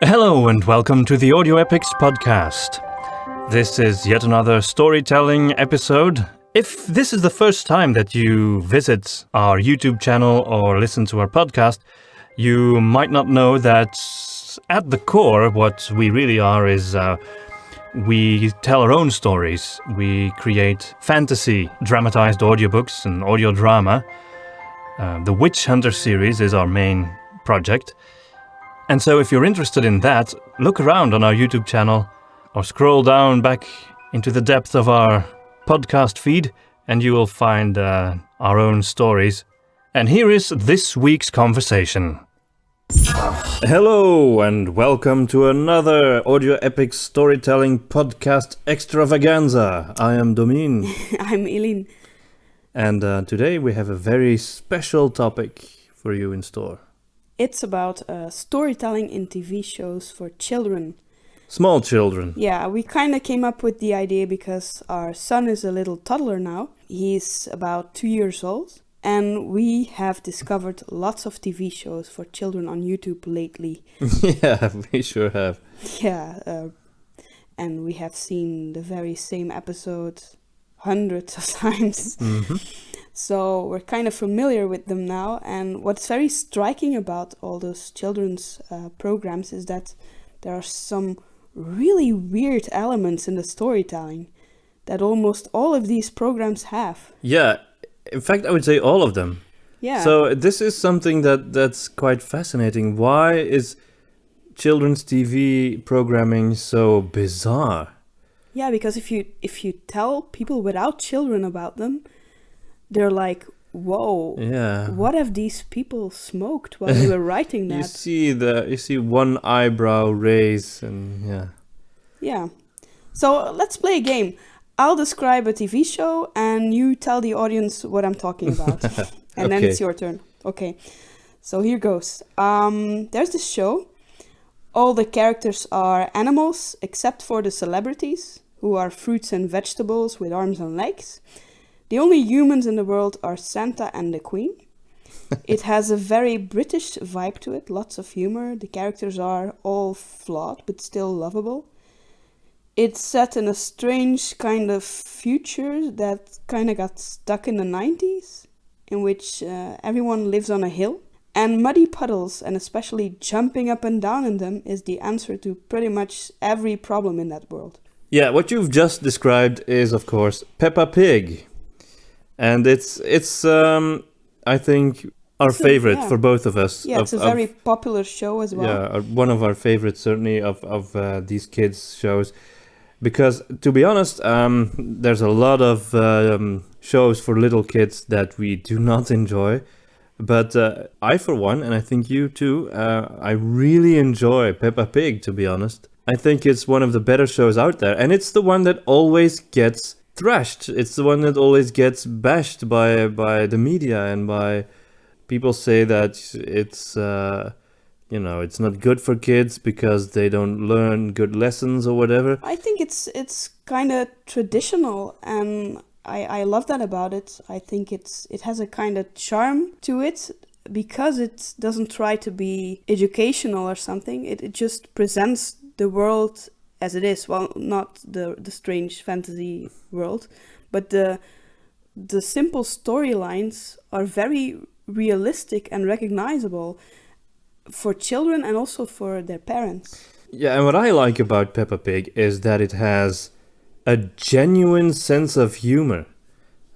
Hello and welcome to the Audio Epics podcast. This is yet another storytelling episode. If this is the first time that you visit our YouTube channel or listen to our podcast, you might not know that at the core what we really are is we tell our own stories. We create fantasy, dramatized audiobooks and audio drama. The Witch Hunter series is our main project. And so if you're interested in that, look around on our YouTube channel or scroll down back into the depth of our podcast feed and you will find our own stories. And here is this week's conversation. Hello and welcome to another Audio Epic Storytelling Podcast Extravaganza. I am Domien. I'm Eline. And today we have a very special topic for you in store. It's about storytelling in TV shows for children. Small children. Yeah, we kind of came up with the idea because our son is a little toddler now. He's about 2 years old. And we have discovered lots of TV shows for children on YouTube lately. Yeah, we sure have. Yeah, and we have seen the very same episode hundreds of times. Mm-hmm. So we're kind of familiar with them now. And what's very striking about all those children's programs is that there are some really weird elements in the storytelling that almost all of these programs have. Yeah, in fact, I would say all of them. Yeah. So this is something that's quite fascinating. Why is children's TV programming so bizarre? Yeah, because if you tell people without children about them, they're like, whoa, Yeah. what have these people smoked while they were writing that? You see one eyebrow raise and yeah. Yeah. So let's play a game. I'll describe a TV show and you tell the audience what I'm talking about. And then Okay. it's your turn. Okay. So here goes. There's this show. All the characters are animals except for the celebrities, who are fruits and vegetables with arms and legs. The only humans in the world are Santa and the Queen. It has a very British vibe to it, lots of humor. The characters are all flawed but still lovable. It's set in a strange kind of future that kind of got stuck in the 90s, in which everyone lives on a hill. And muddy puddles, and especially jumping up and down in them, is the answer to pretty much every problem in that world. Yeah, what you've just described is, of course, Peppa Pig. And it's I think, our favorite for both of us. Yeah, it's a very popular show as well. Yeah, one of our favorites, certainly, of these kids' shows. Because, to be honest, there's a lot of shows for little kids that we do not enjoy. But I, for one, and I think you too, I really enjoy Peppa Pig, to be honest. I think it's one of the better shows out there. And it's the one that always gets thrashed. It's the one that always gets bashed by the media and by people say that it's it's not good for kids because they don't learn good lessons or whatever. I think it's kind of traditional, and I love that about it. I think it has a kind of charm to it because it doesn't try to be educational or something. It just presents the world as it is. Well, not the strange fantasy world, but the simple storylines are very realistic and recognizable for children and also for their parents. Yeah, and what I like about Peppa Pig is that it has a genuine sense of humor.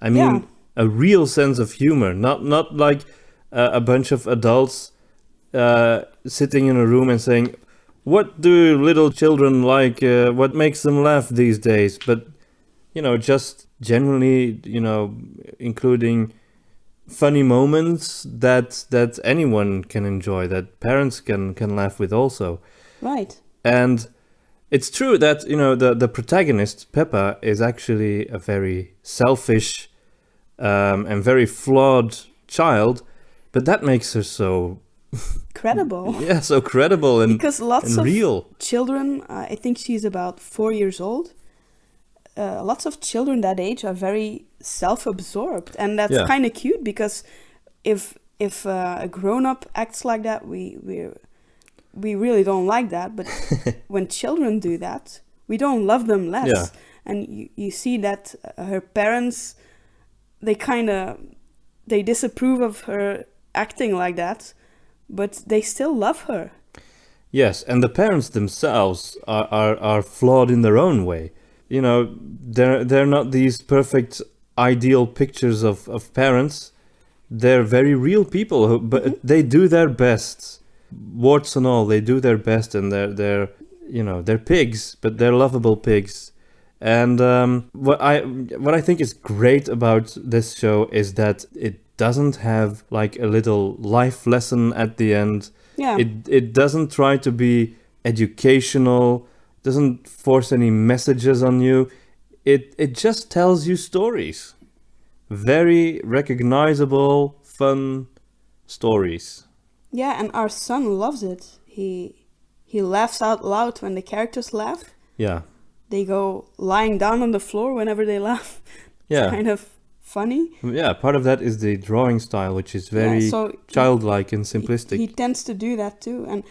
I mean, a real sense of humor, not like a bunch of adults sitting in a room and saying, what do little children like? What makes them laugh these days? But, just genuinely, including funny moments that anyone can enjoy, that parents can laugh with also. Right. And it's true that, the protagonist, Peppa, is actually a very selfish and very flawed child, but that makes her so credible. Yeah, so credible and because lots and of real. Children, I think she's about 4 years old. Lots of children that age are very self-absorbed, and that's kind of cute because if a grown-up acts like that, we really don't like that. But when children do that, we don't love them less. Yeah. And you see that her parents, they disapprove of her acting like that, but they still love her. Yes, and the parents themselves are flawed in their own way. You know, they're not these perfect ideal pictures of parents. They're very real people, but they do their best. Warts and all, they do their best, and they're pigs, but they're lovable pigs. And what I think is great about this show is that it doesn't have like a little life lesson at the end. Yeah. It doesn't try to be educational, doesn't force any messages on you. It just tells you stories. Very recognizable, fun stories. Yeah, and our son loves it. He laughs out loud when the characters laugh. Yeah. They go lying down on the floor whenever they laugh. Yeah. It's kind of funny. Yeah, part of that is the drawing style, which is very childlike and simplistic. He tends to do that too.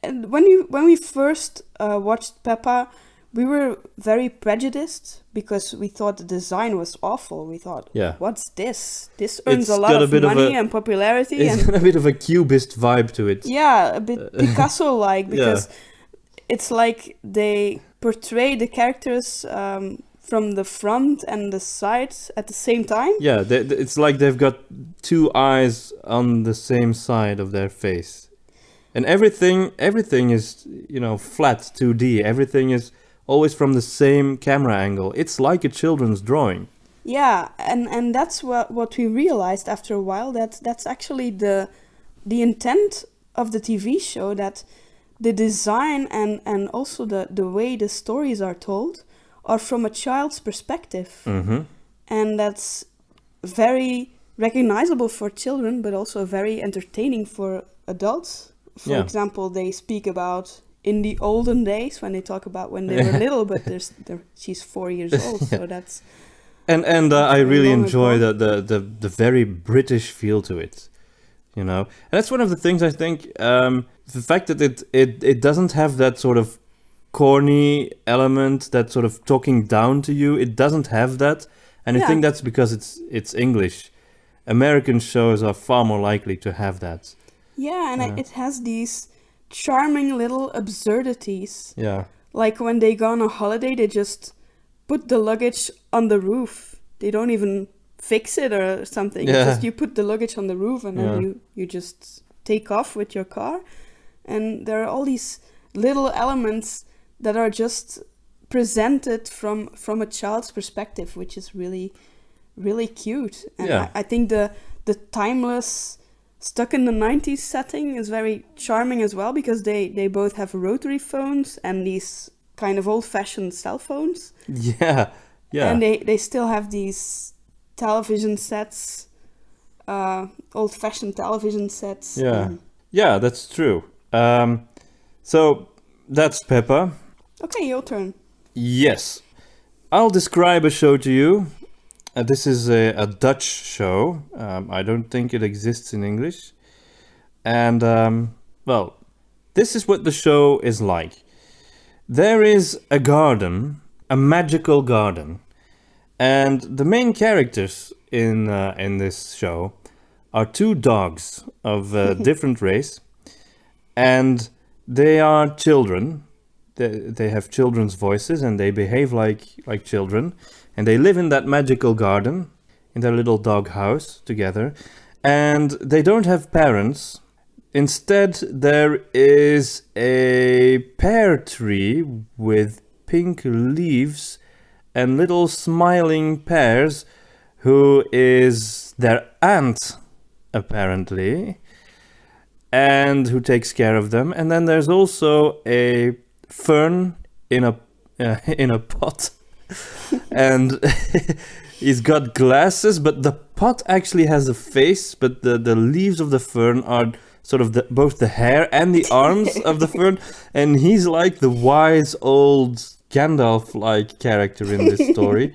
And when we first watched Peppa, we were very prejudiced because we thought the design was awful. We thought, what's this? This earns a lot of money and popularity. It's got a bit of a cubist vibe to it. Yeah, a bit Picasso-like, because it's like they portray the characters from the front and the sides at the same time. Yeah, it's like they've got two eyes on the same side of their face. And everything is, flat 2D. Everything is always from the same camera angle. It's like a children's drawing. Yeah, and that's what we realized after a while, that's actually the intent of the TV show, that the design and also the way the stories are told are from a child's perspective. Mm-hmm. And that's very recognizable for children, but also very entertaining for adults. For example, they speak about in the olden days, when they talk about when they were little, but she's 4 years old, so that's... And I really enjoy the very British feel to it, And that's one of the things I think, the fact that it doesn't have that sort of corny element, that sort of talking down to you. It doesn't have that, and I think that's because it's English. American shows are far more likely to have that. Yeah, and it has these charming little absurdities. Yeah. Like when they go on a holiday, they just put the luggage on the roof. They don't even fix it or something. Yeah. Just you put the luggage on the roof and then you just take off with your car. And there are all these little elements that are just presented from a child's perspective, which is really, really cute. And I think the timeless, stuck in the 90s setting is very charming as well, because they both have rotary phones and these kind of old-fashioned cell phones. Yeah. And they still have these television sets, old-fashioned television sets. Yeah, that's true. So that's Peppa. Okay, your turn. Yes. I'll describe a show to you. This is a Dutch show. I don't think it exists in English. And, this is what the show is like. There is a garden, a magical garden. And the main characters in this show are two dogs of a different race. And they are children. They have children's voices and they behave like children. And they live in that magical garden, in their little dog house together. And they don't have parents. Instead, there is a pear tree with pink leaves and little smiling pears, who is their aunt, apparently, and who takes care of them. And then there's also a fern in a pot. And he's got glasses, but the pot actually has a face, but the leaves of the fern are sort of both the hair and the arms of the fern, and he's like the wise old Gandalf-like character in this story.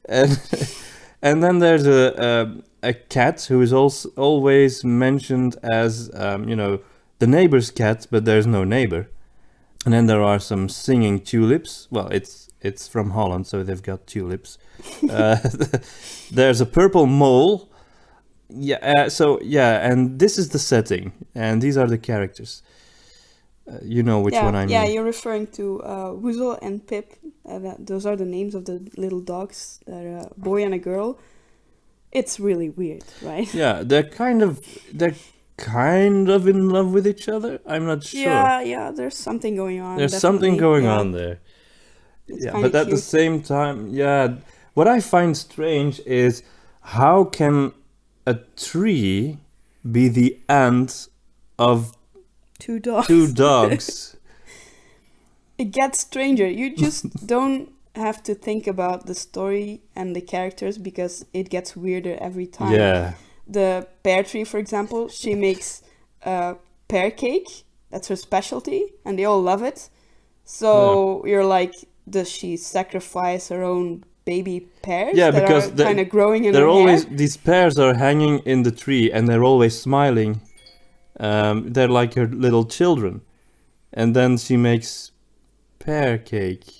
And then there's a cat who is also always mentioned as the neighbor's cat, but there's no neighbor. And then there are some singing tulips. Well, it's from Holland, so they've got tulips. There's a purple mole. And this is the setting, and these are the characters. You know which one I mean. Yeah, you're referring to Woezel and Pip. Those are the names of the little dogs. They're a boy and a girl. It's really weird, right? Yeah, they're kind of in love with each other. I'm not sure. Yeah, there's something going on. There's something going on there. It's but at the same time, what I find strange is how can a tree be the aunt of two dogs? It gets stranger. You just don't have to think about the story and the characters because it gets weirder every time. Yeah. The pear tree, for example, she makes a pear cake. That's her specialty, and they all love it. So you're like, does she sacrifice her own baby pears? Yeah, that because are kind of growing in her always hair? these pears are hanging in the tree, and they're always smiling. They're like her little children, and then she makes pear cake,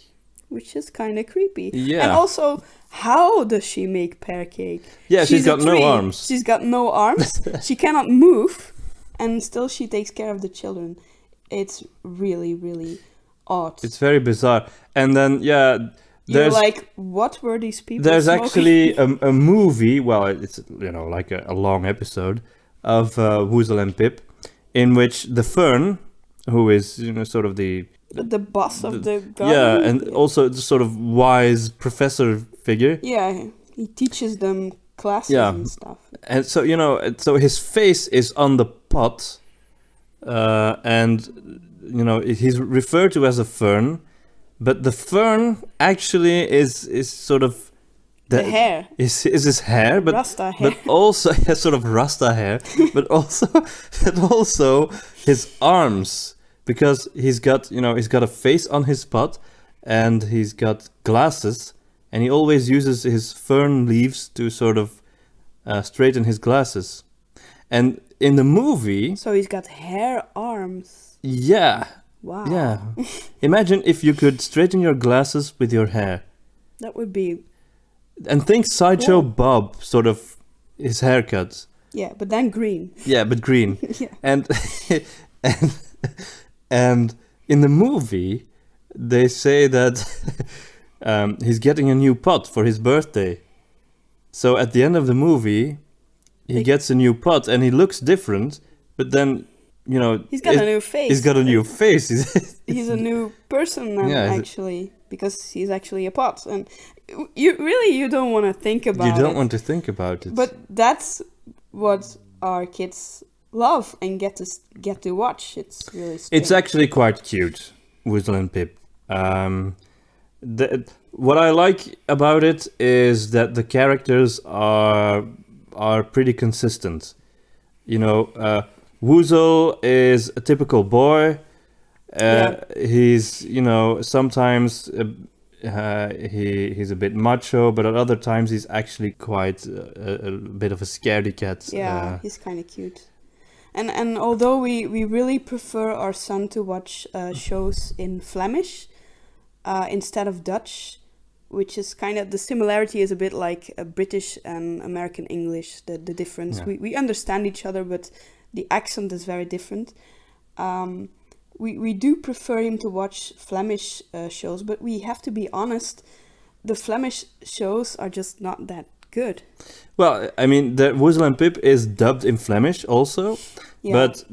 which is kind of creepy. Yeah. And also, how does she make pear cake? Yeah, she's got no arms. She's got no arms. She cannot move, and still she takes care of the children. It's really, really odd. It's very bizarre. And then, you're like, what were these people There's smoking? actually a movie, well, it's, like a long episode of Woezel and Pip, in which the Fern, who is, sort of the boss of the garden. Yeah, and also the sort of wise professor figure. Yeah, he teaches them classes and stuff. And so, so his face is on the pot, and, he's referred to as a fern, but the fern actually is sort of... The hair. Is his hair, but Rasta hair. But also sort of Rasta hair, but also his arms, because he's got a face on his pot, and he's got glasses, and he always uses his fern leaves to sort of straighten his glasses. And in the movie, so he's got hair arms. Yeah. Wow. Yeah. Imagine if you could straighten your glasses with your hair. That would be... And think Sideshow Bob, sort of his haircut. Yeah, but then green. Yeah, but green. Yeah. And in the movie, they say that he's getting a new pot for his birthday. So at the end of the movie, he gets a new pot and he looks different, but then, he's got a new face. He's got a new face. He's a new person now, actually, because he's actually a pot. And you don't want to think about it. You don't want to think about it. But that's what our kids love and get to watch. It's really strange. It's actually quite cute, Woezel and Pip. What I like about it is that the characters are pretty consistent. Woezel is a typical boy. He's sometimes he's a bit macho, but at other times he's actually quite a bit of a scaredy cat. Yeah, he's kind of cute. And although we really prefer our son to watch shows in Flemish instead of Dutch, which is kind of, the similarity is a bit like British and American English, the difference. Yeah. We understand each other, but the accent is very different. We do prefer him to watch Flemish shows, but we have to be honest, the Flemish shows are just not that good. Well, I mean, the Woezel and Pip is dubbed in Flemish also, but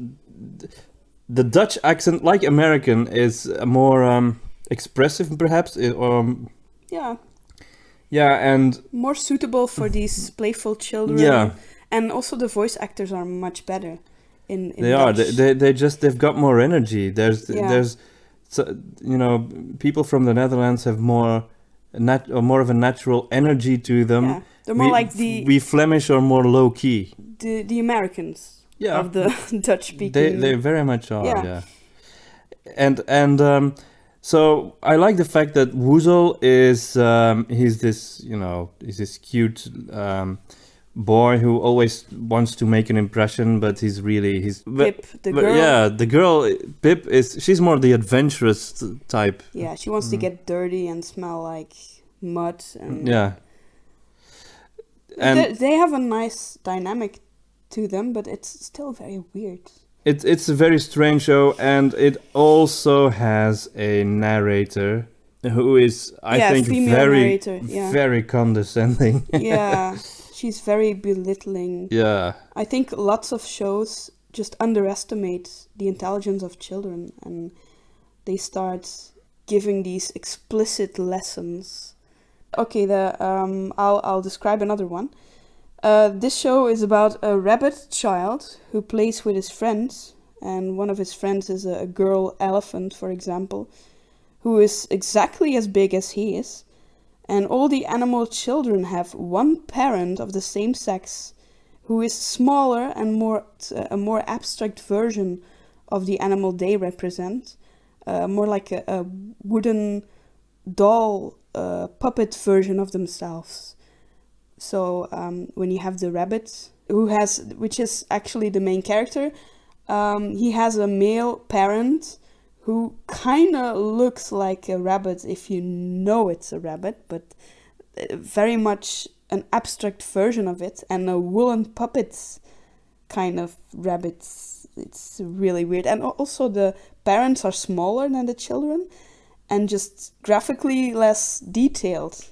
the Dutch accent, like American, is more expressive perhaps, and more suitable for these playful children. Yeah. And also the voice actors are much better in they Dutch. Are they've got more energy. There's people from the Netherlands have more of a natural energy to them. Yeah. They're more like we Flemish are more low key. The Americans of the Dutch speaking. They very much are. Yeah. And so I like the fact that Woezel is he's this cute boy who always wants to make an impression, but he's Pip, the girl. Yeah, the girl Pip she's more the adventurous type. Yeah, she wants to get dirty and smell like mud. And yeah. And they have a nice dynamic to them, but it's still very weird. It's a very strange show, and it also has a narrator who is, I think, very condescending. Yeah, she's very belittling. Yeah. I think lots of shows just underestimate the intelligence of children, and they start giving these explicit lessons. Okay, I'll describe another one. This show is about a rabbit child who plays with his friends, and one of his friends is a girl elephant, for example, who is exactly as big as he is. And all the animal children have one parent of the same sex who is smaller and a more abstract version of the animal they represent, more like a wooden doll puppet version of themselves. So when you have the rabbit, which is actually the main character, he has a male parent who kind of looks like a rabbit if you know it's a rabbit, but very much an abstract version of it, and a woolen puppet kind of rabbit. It's really weird. And also the parents are smaller than the children and just graphically less detailed.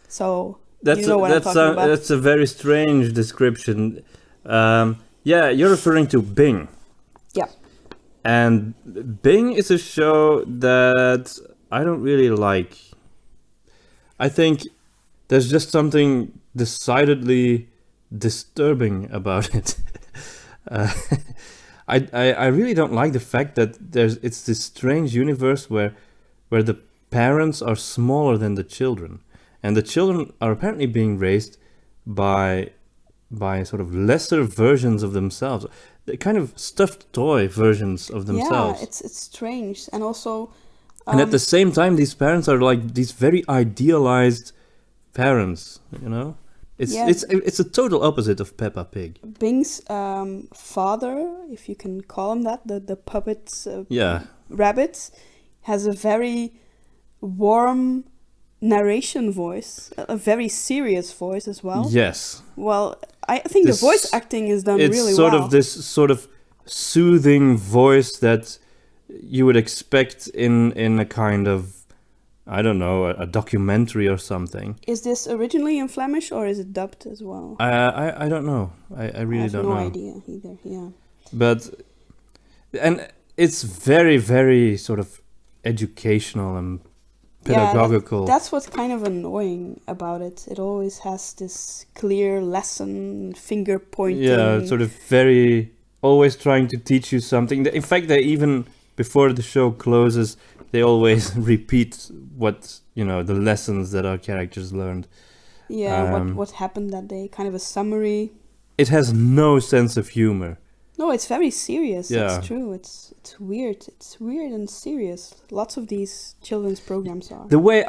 So you know what I'm talking about. That's a very strange description. Yeah, you're referring to Bing. Yeah. And Bing is a show that I don't really like. I think there's just something decidedly disturbing about it. I really don't like the fact that it's this strange universe where the parents are smaller than the children, and the children are apparently being raised by sort of lesser versions of themselves, the kind of stuffed toy versions of themselves. Yeah, it's strange, and also. And at the same time, these parents are like these very idealized parents, you know? It's a total opposite of Peppa Pig. Bing's father, if you can call him that, the puppet rabbit, has a very warm narration voice, a very serious voice as well. Yes. Well, I think the voice acting is done really well. It's sort of this sort of soothing voice that you would expect in a kind of, I don't know, a documentary or something. Is this originally in Flemish or is it dubbed as well? I don't know. I really don't know. I have no idea either, yeah. And it's very, very sort of educational and pedagogical. Yeah, that's what's kind of annoying about it. It always has this clear lesson, finger pointing. Yeah, sort of very, always trying to teach you something. In fact, they even, before the show closes, they always repeat what, the lessons that our characters learned. Yeah, what happened that day, kind of a summary. It has no sense of humor. No, it's very serious. Yeah. It's true. It's weird. It's weird and serious. Lots of these children's programs are. The way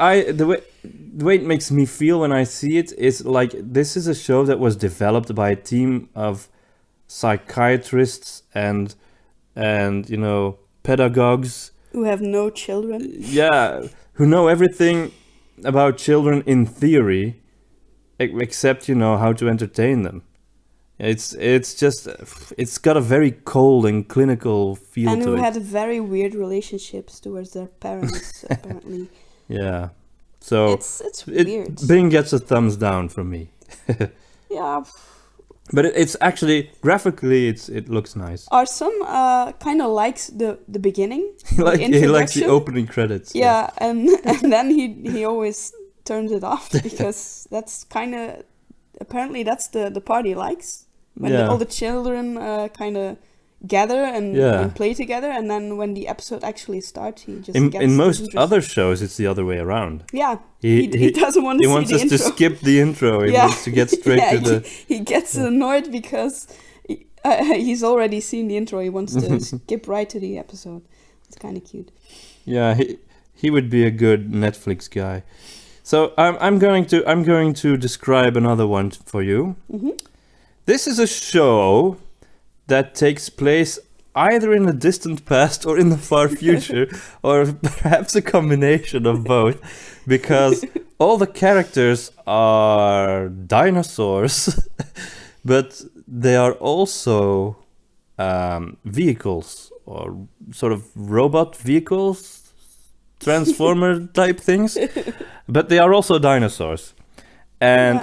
it makes me feel when I see it is like this is a show that was developed by a team of psychiatrists and pedagogues who have no children. Yeah, who know everything about children in theory, except how to entertain them. It's got a very cold and clinical feel to it. And who had very weird relationships towards their parents, apparently. Yeah, so it's weird. Bing gets a thumbs down from me. Yeah. But it's actually, graphically, it looks nice. Arsum kind of likes the beginning. He likes the opening credits. Yeah, and then he always turns it off because that's kind of, apparently that's the part he likes. When all the children kind of gather and play together, and then when the episode actually starts, he just gets in most other shows, it's the other way around. Yeah, he doesn't want to see the intro. He wants us to skip the intro. He wants to get straight to the... He gets annoyed because he's already seen the intro. He wants to skip right to the episode. It's kind of cute. Yeah, he would be a good Netflix guy. So I'm going to describe another one for you. Mm-hmm. This is a show that takes place either in the distant past or in the far future, or perhaps a combination of both, because all the characters are dinosaurs, but they are also vehicles, or sort of robot vehicles, transformer type things, but they are also dinosaurs. And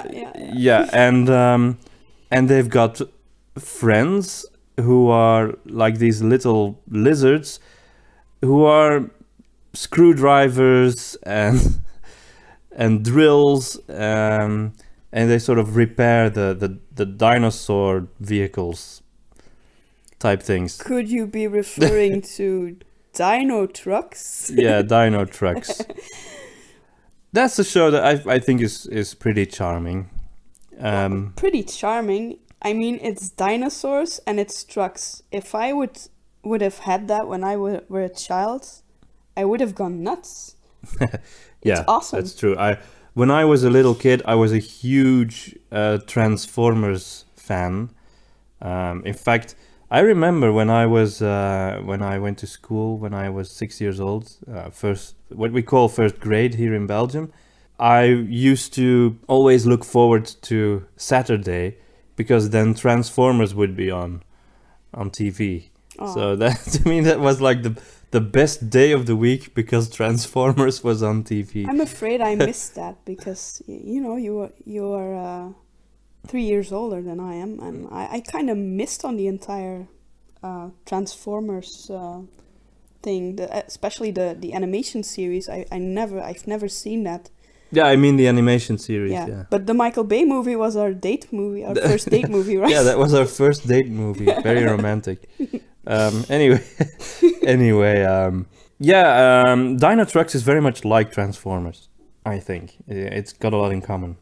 and they've got friends who are like these little lizards who are screwdrivers and and drills, and they sort of repair the dinosaur vehicles type things. Could you be referring to dino trucks? Yeah, dino trucks. That's a show that I think is pretty charming. Pretty charming. I mean, it's dinosaurs and it's trucks. If I would have had that when I were a child, I would have gone nuts. Yeah, awesome. That's true. When I was a little kid, I was a huge Transformers fan. In fact, I remember when I went to school when I was 6 years old, what we call first grade here in Belgium. I used to always look forward to Saturday, because then Transformers would be on TV. Aw. So that, to me, that was like the best day of the week, because Transformers was on TV. I'm afraid I missed that because you are 3 years older than I am, and I kind of missed on the entire Transformers thing, especially the animation series. I've never seen that. Yeah, I mean the animation series. Yeah. But the Michael Bay movie was our first date movie, right? Yeah, that was our first date movie. Very romantic. Anyway, Dino Trucks is very much like Transformers, I think. It's got a lot in common.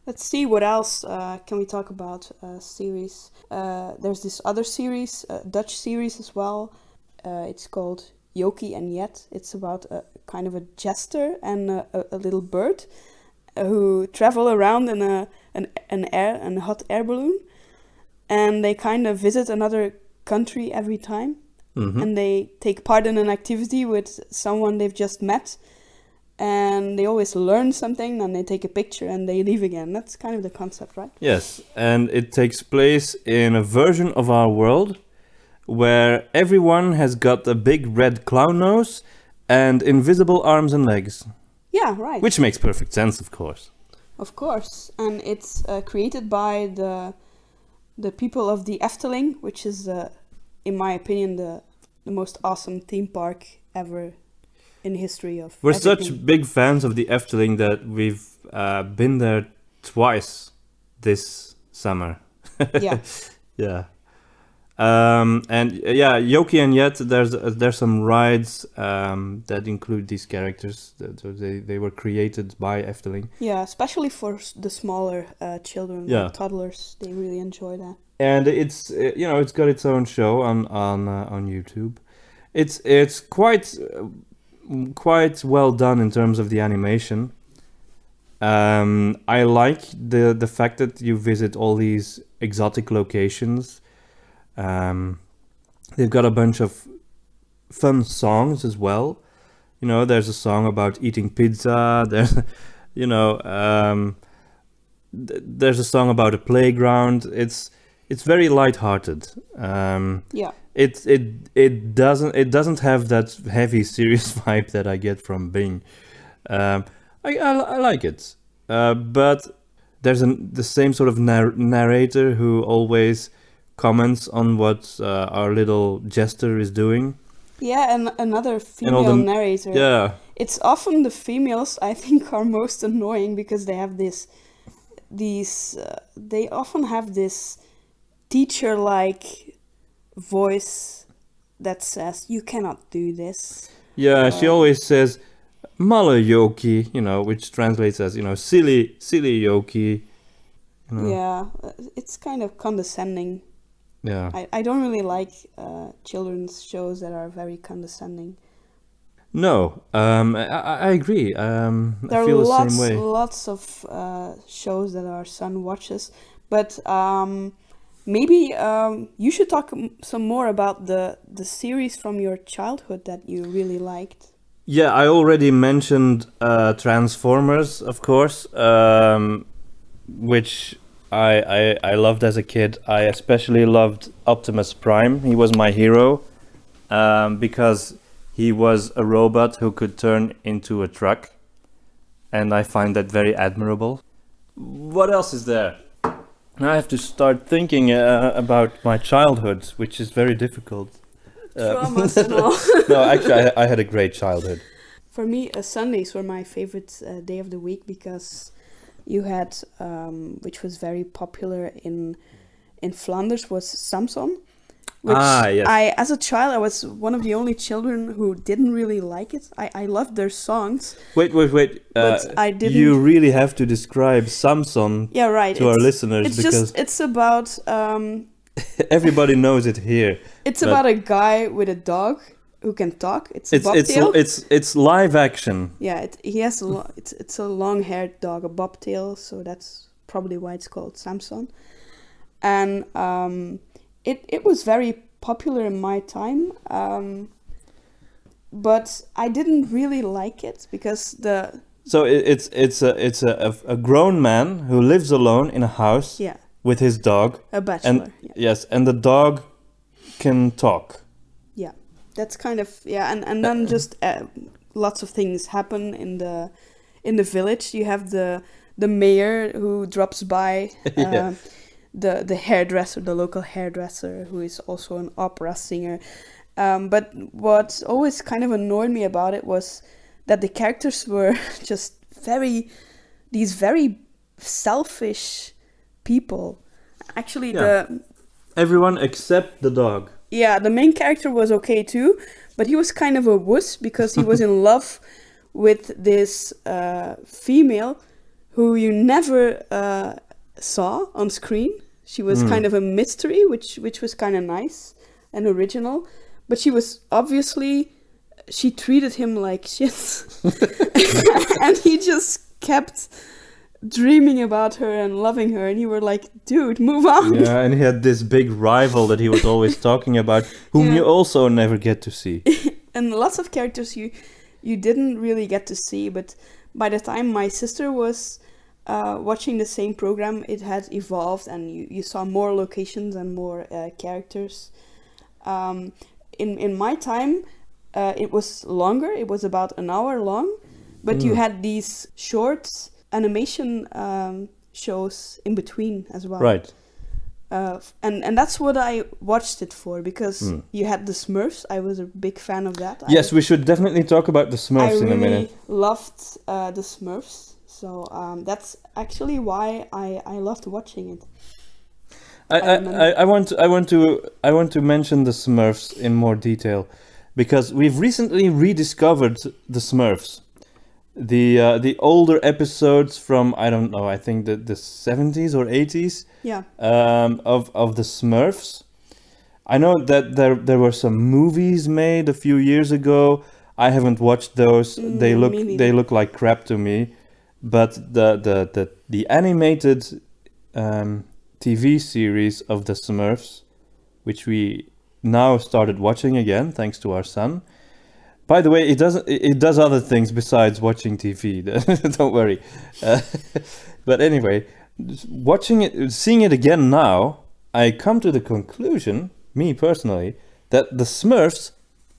Let's see, what else can we talk about series. There's this other series, Dutch series as well. It's called Yoki and Jet. It's about a kind of a jester and a little bird who travel around in a hot air balloon, and they kind of visit another country every time. Mm-hmm. And they take part in an activity with someone they've just met, and they always learn something, and they take a picture and they leave again. That's kind of the concept, right? Yes, and it takes place in a version of our world where everyone has got a big red clown nose and invisible arms and legs. Yeah, right. Which makes perfect sense, of course. Of course. And it's created by the people of the Efteling, which is, in my opinion, the most awesome theme park ever in history of We're everything. such big fans of the Efteling that we've been there twice this summer. Yeah. Yeah. Yoki and Jet, there's some rides that include these characters. They were created by Efteling. Yeah, especially for the smaller children, Yeah. like toddlers. They really enjoy that. And it's it's got its own show on YouTube. It's quite well done in terms of the animation. I like the fact that you visit all these exotic locations. They've got a bunch of fun songs as well. There's a song about eating pizza. There's there's a song about a playground. It's very lighthearted. Yeah. It doesn't have that heavy serious vibe that I get from Bing. I like it, but there's the same sort of narrator who always comments on what our little jester is doing. Yeah, and another female narrator. Yeah. It's often the females, I think, are most annoying because they have they often have this teacher-like voice that says, "You cannot do this." Yeah, she always says, "Malle Yoki," which translates as, silly Yoki. Yeah, it's kind of condescending. Yeah. I don't really like children's shows that are very condescending. No, I agree. There I are feel the same way. lots of shows that our son watches, but maybe you should talk some more about the series from your childhood that you really liked. Yeah, I already mentioned Transformers, of course, which I loved as a kid. I especially loved Optimus Prime. He was my hero because he was a robot who could turn into a truck, and I find that very admirable. What else is there? I have to start thinking about my childhood, which is very difficult. Traumas and all. No, actually, I had a great childhood. For me, Sundays were my favorite day of the week because you had, which was very popular in Flanders, was Samson. Which Yes. as a child, I was one of the only children who didn't really like it. I loved their songs. Wait. But I didn't. You really have to describe Samson Yeah, right. to our listeners It's because it's about everybody knows it here. it's But- about a guy with a dog who can talk. It's a bobtail. It's live action. Yeah, he has it's a long-haired dog, a bobtail, so that's probably why it's called Samson. And it was very popular in my time, but I didn't really like it because So it's a grown man who lives alone in a house yeah, with his dog. a bachelor. And Yeah. yes, and the dog can talk. Yeah, that's kind of and then just lots of things happen in the village. You have the mayor who drops by, Yeah. the hairdresser, the local hairdresser, who is also an opera singer. But what always kind of annoyed me about it was that the characters were just these very selfish people. Actually, Yeah. Everyone except the dog. the main character was okay too, but he was kind of a wuss because he was in love with this female who you never saw on screen. She was kind of a mystery, which was kind of nice and original, but she treated him like shit. And he just kept dreaming about her and loving her, and you were like, dude, move on. Yeah, and he had this big rival that he was always talking about, whom Yeah. you also never get to see. And lots of characters you didn't really get to see, but by the time my sister was watching the same program, it had evolved, and you saw more locations and more characters. In my time, it was longer. It was about an hour long, but you had these short animation shows in between as well. Right. And that's what I watched it for, because you had the Smurfs. I was a big fan of that. Yes, we should definitely talk about the Smurfs I in a really minute. loved the Smurfs, so that's actually why I loved watching it. I want to mention the Smurfs in more detail because we've recently rediscovered the Smurfs. The older episodes from, I don't know, I think the 70s or 80s Yeah, of the Smurfs. I know that there were some movies made a few years ago. I haven't watched those. me neither. They look like crap to me. But the animated TV series of the Smurfs, which we now started watching again thanks to our son. By the way, it does other things besides watching TV. Don't worry. But anyway, seeing it again now, I come to the conclusion, me personally, that the Smurfs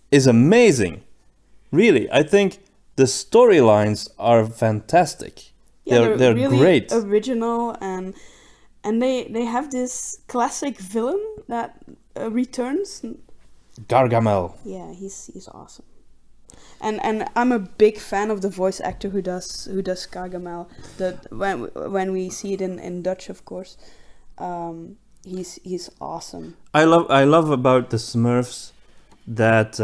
is amazing. Really, I think the storylines are fantastic. yeah, They're really great. original, and they have this classic villain that returns. Gargamel. Yeah, he's awesome. And I'm a big fan of the voice actor who does Gargamel. When we see it in Dutch, of course, he's awesome. I love about the Smurfs that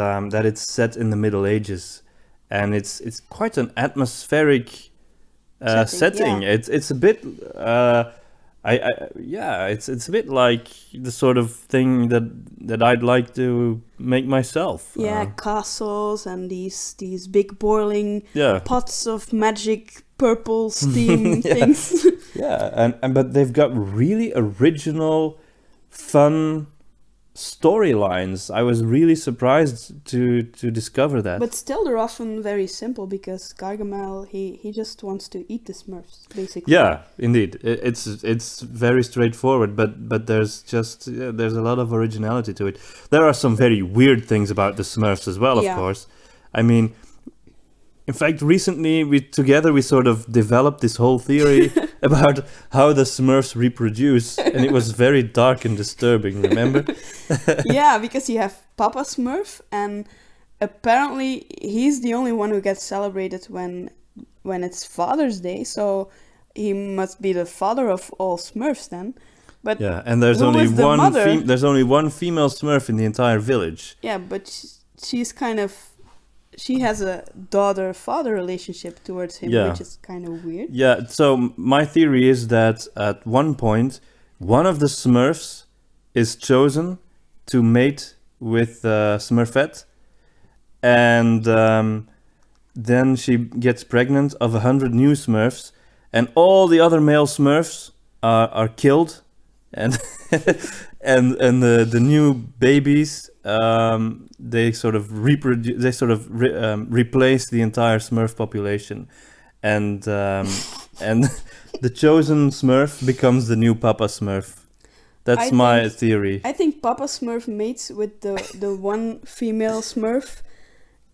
it's set in the Middle Ages, and it's quite an atmospheric setting. Yeah. It's a bit It's a bit like the sort of thing that I'd like to make myself. Yeah, castles and these big boiling Yeah. pots of magic purple steam Yeah. things. Yeah, and but they've got really original, fun storylines. I was really surprised to discover that. But still, they're often very simple because Gargamel, he just wants to eat the Smurfs, basically. Yeah, indeed, it's very straightforward, but there's there's a lot of originality to it. There are some very weird things about the Smurfs as well, of Yeah. course. I mean, in fact, recently we sort of developed this whole theory about how the Smurfs reproduce, and it was very dark and disturbing. Remember? Yeah, because you have Papa Smurf, and apparently he's the only one who gets celebrated when it's Father's Day, so he must be the father of all Smurfs then. But Yeah, and there's who only was the one. mother? There's only one female Smurf in the entire village. Yeah, but she's kind of... She has a daughter-father relationship towards him, Yeah. which is kind of weird. Yeah, so my theory is that at one point, one of the Smurfs is chosen to mate with Smurfette, and then she gets pregnant of 100 new Smurfs, and all the other male Smurfs are killed, and and the new babies they sort of reproduce, replace the entire Smurf population, and the chosen Smurf becomes the new Papa Smurf. That's my theory. I think Papa Smurf mates with the one female Smurf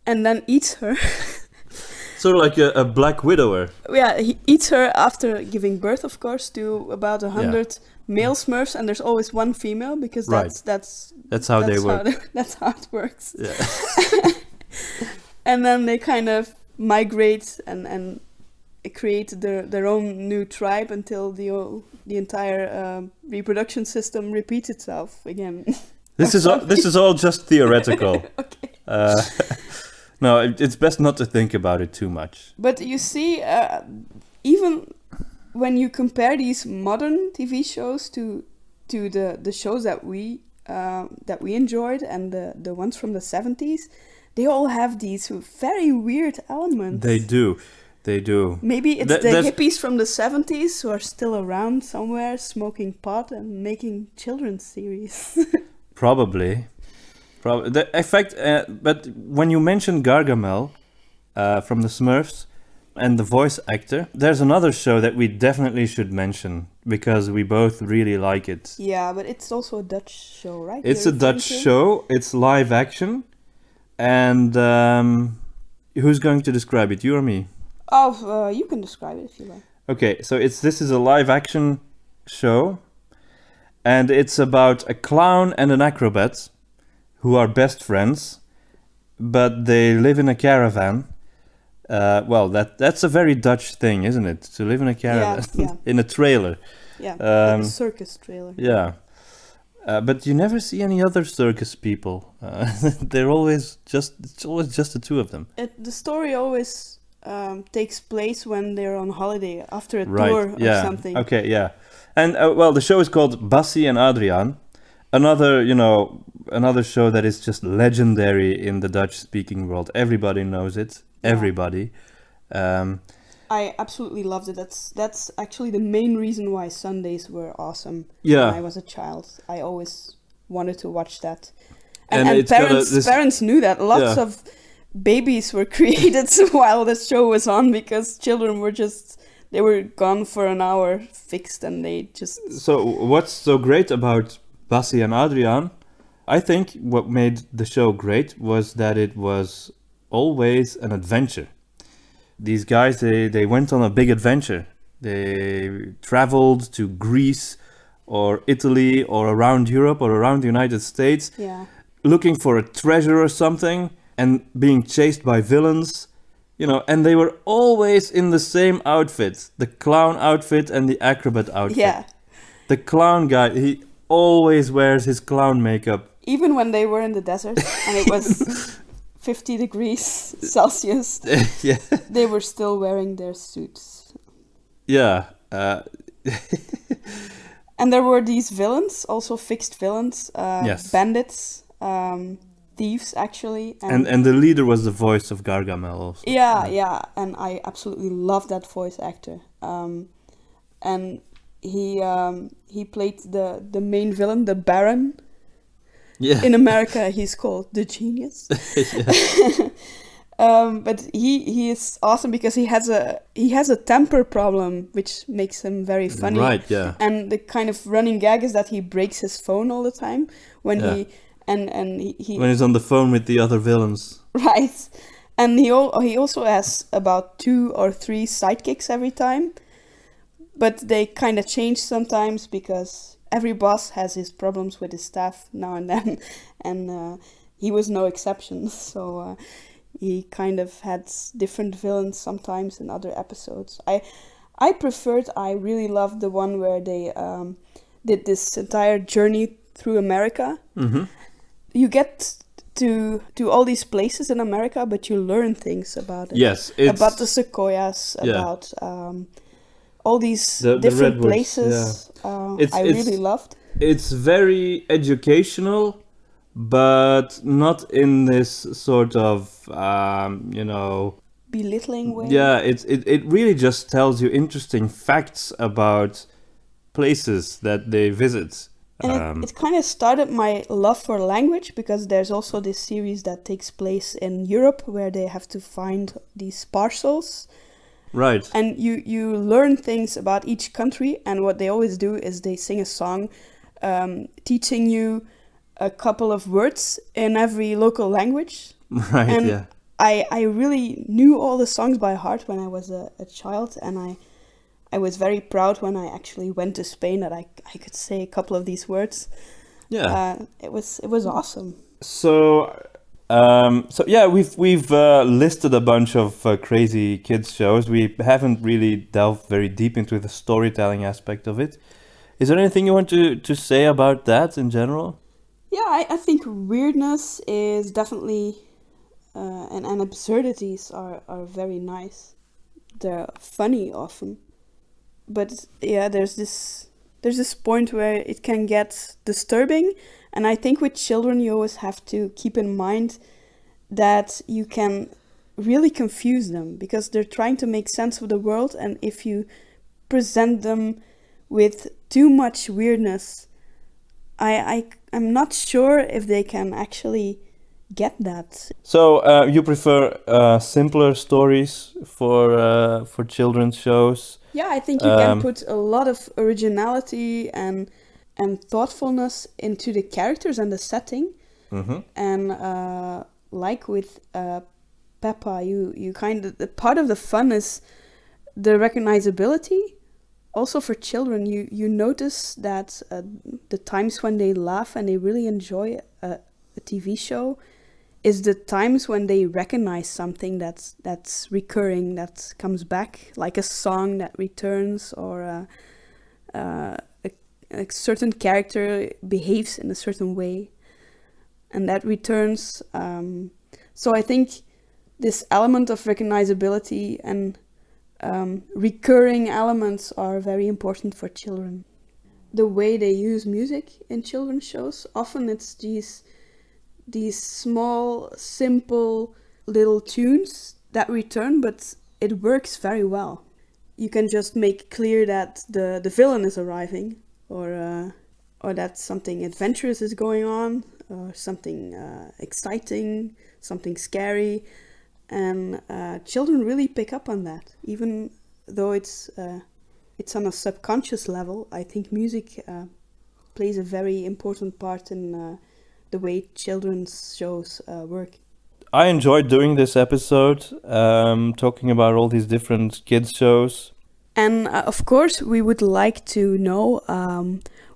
and then eats her. Sort of like a black widower. Yeah, he eats her after giving birth, of course, to about 100 male Smurfs, and there's always one female because That's how they work. That's how it works. Yeah. And then they kind of migrate and create their own new tribe until the entire reproduction system repeats itself again. This is all just theoretical. Okay. No, it's best not to think about it too much. But you see, even when you compare these modern TV shows to the shows that we enjoyed and the ones from the 70s, they all have these very weird elements. They do. Maybe it's the hippies from the 70s who are still around somewhere smoking pot and making children's series. Probably. In fact, but when you mention Gargamel from the Smurfs and the voice actor, there's another show that we definitely should mention because we both really like it. Yeah, but it's also a Dutch show, right? It's a Dutch show. It's live action. And who's going to describe it, you or me? Oh, you can describe it if you like. Okay, so this is a live action show. And it's about a clown and an acrobat who are best friends, but they live in a caravan. Well, that's a very Dutch thing, isn't it? To live in a caravan, Yeah. in a trailer. Yeah, like a circus trailer. Yeah, but you never see any other circus people. It's always just the two of them. The story always takes place when they're on holiday after a tour or something. Okay, yeah. And well, the show is called Bassie and Adriaan. Another show that is just legendary in the Dutch-speaking world. Everybody knows it. Yeah. Everybody. I absolutely loved it. That's actually the main reason why Sundays were awesome. Yeah. When I was a child, I always wanted to watch that. And it's parents knew that. Lots of babies were created while the show was on because children they were gone for an hour fixed and they just... So what's so great about Bassie and Adriaan? I think what made the show great was that it was always an adventure. These guys, they went on a big adventure. They traveled to Greece or Italy or around Europe or around the United States, looking for a treasure or something and being chased by villains, and they were always in the same outfit, the clown outfit and the acrobat outfit. Yeah. The clown guy, he always wears his clown makeup. Even when they were in the desert and it was 50 degrees Celsius, they were still wearing their suits. Yeah. And there were these villains, also fixed villains, Yes. bandits, thieves actually. And the leader was the voice of Gargamel also. Yeah, and I absolutely love that voice actor. And he played the main villain, the Baron. Yeah. In America, he's called the Genius. But he is awesome because he has a temper problem, which makes him very funny. Right. Yeah. And the kind of running gag is that he breaks his phone all the time when he when he's on the phone with the other villains. Right. And he also has about 2 or 3 sidekicks every time, but they kind of change sometimes because every boss has his problems with his staff now and then, and he was no exception. So he kind of had different villains sometimes in other episodes. I really loved the one where they did this entire journey through America. Mm-hmm. You get to all these places in America, but you learn things about it. Yes, about the sequoias, about all these different places. I really loved. It's very educational, but not in this sort of belittling way. Yeah, it really just tells you interesting facts about places that they visit. And it kind of started my love for language, because there's also this series that takes place in Europe where they have to find these parcels. Right. And you learn things about each country, and what they always do is they sing a song teaching you a couple of words in every local language. Right, and yeah. I really knew all the songs by heart when I was a child, and I was very proud when I actually went to Spain that I could say a couple of these words. Yeah. It was awesome. So yeah, we've listed a bunch of crazy kids shows. We haven't really delved very deep into the storytelling aspect of it. Is there anything you want to say about that in general? Yeah, I think weirdness is definitely and absurdities are very nice. They're funny often. But yeah, there's this point where it can get disturbing, and I think with children you always have to keep in mind that you can really confuse them, because they're trying to make sense of the world, and if you present them with too much weirdness, I'm not sure if they can actually get that. So you prefer simpler stories for children's shows? Yeah, I think you can put a lot of originality and thoughtfulness into the characters and the setting. Mm-hmm. And like with Peppa, you kind of, the part of the fun is the recognizability. Also for children, you notice that the times when they laugh and they really enjoy a TV show is the times when they recognize something that's recurring, that comes back, like a song that returns, or a certain character behaves in a certain way, and that returns. So I think this element of recognizability and recurring elements are very important for children. The way they use music in children's shows, often it's these small, simple little tunes that return, but it works very well. You can just make clear that the villain is arriving, or that something adventurous is going on, or something exciting, something scary, and children really pick up on that. Even though it's on a subconscious level, I think music plays a very important part in the way children's shows work. I enjoyed doing this episode, talking about all these different kids shows. And of course, we would like to know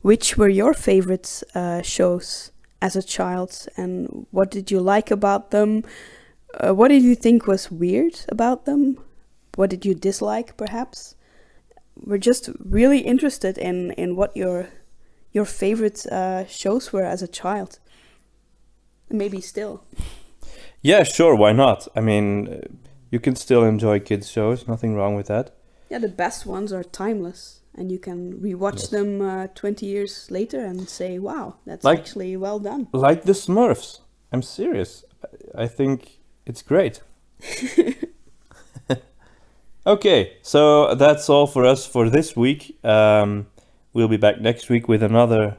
which were your favorite shows as a child, and what did you like about them? What did you think was weird about them? What did you dislike, perhaps? We're just really interested in what your favorite shows were as a child. Maybe still. Yeah, sure, why not? I mean, you can still enjoy kids shows, nothing wrong with that. Yeah, the best ones are timeless, and you can rewatch them 20 years later and say, wow, that's Like- actually well done. Like the Smurfs. I'm serious. I think it's great. Okay, so that's all for us for this week. We'll be back next week with another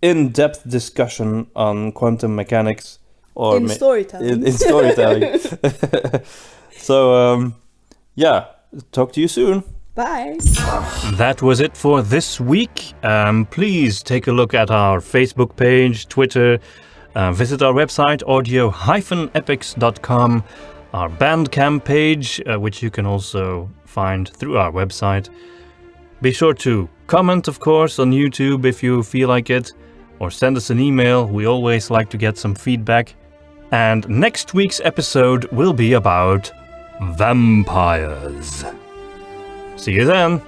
in-depth discussion on quantum mechanics. Or In storytelling. In storytelling. So, yeah, talk to you soon. Bye. That was it for this week. Please take a look at our Facebook page, Twitter, visit our website, audio-epics.com, our Bandcamp page, which you can also find through our website. Be sure to comment, of course, on YouTube if you feel like it, or send us an email. We always like to get some feedback. And next week's episode will be about vampires. See you then!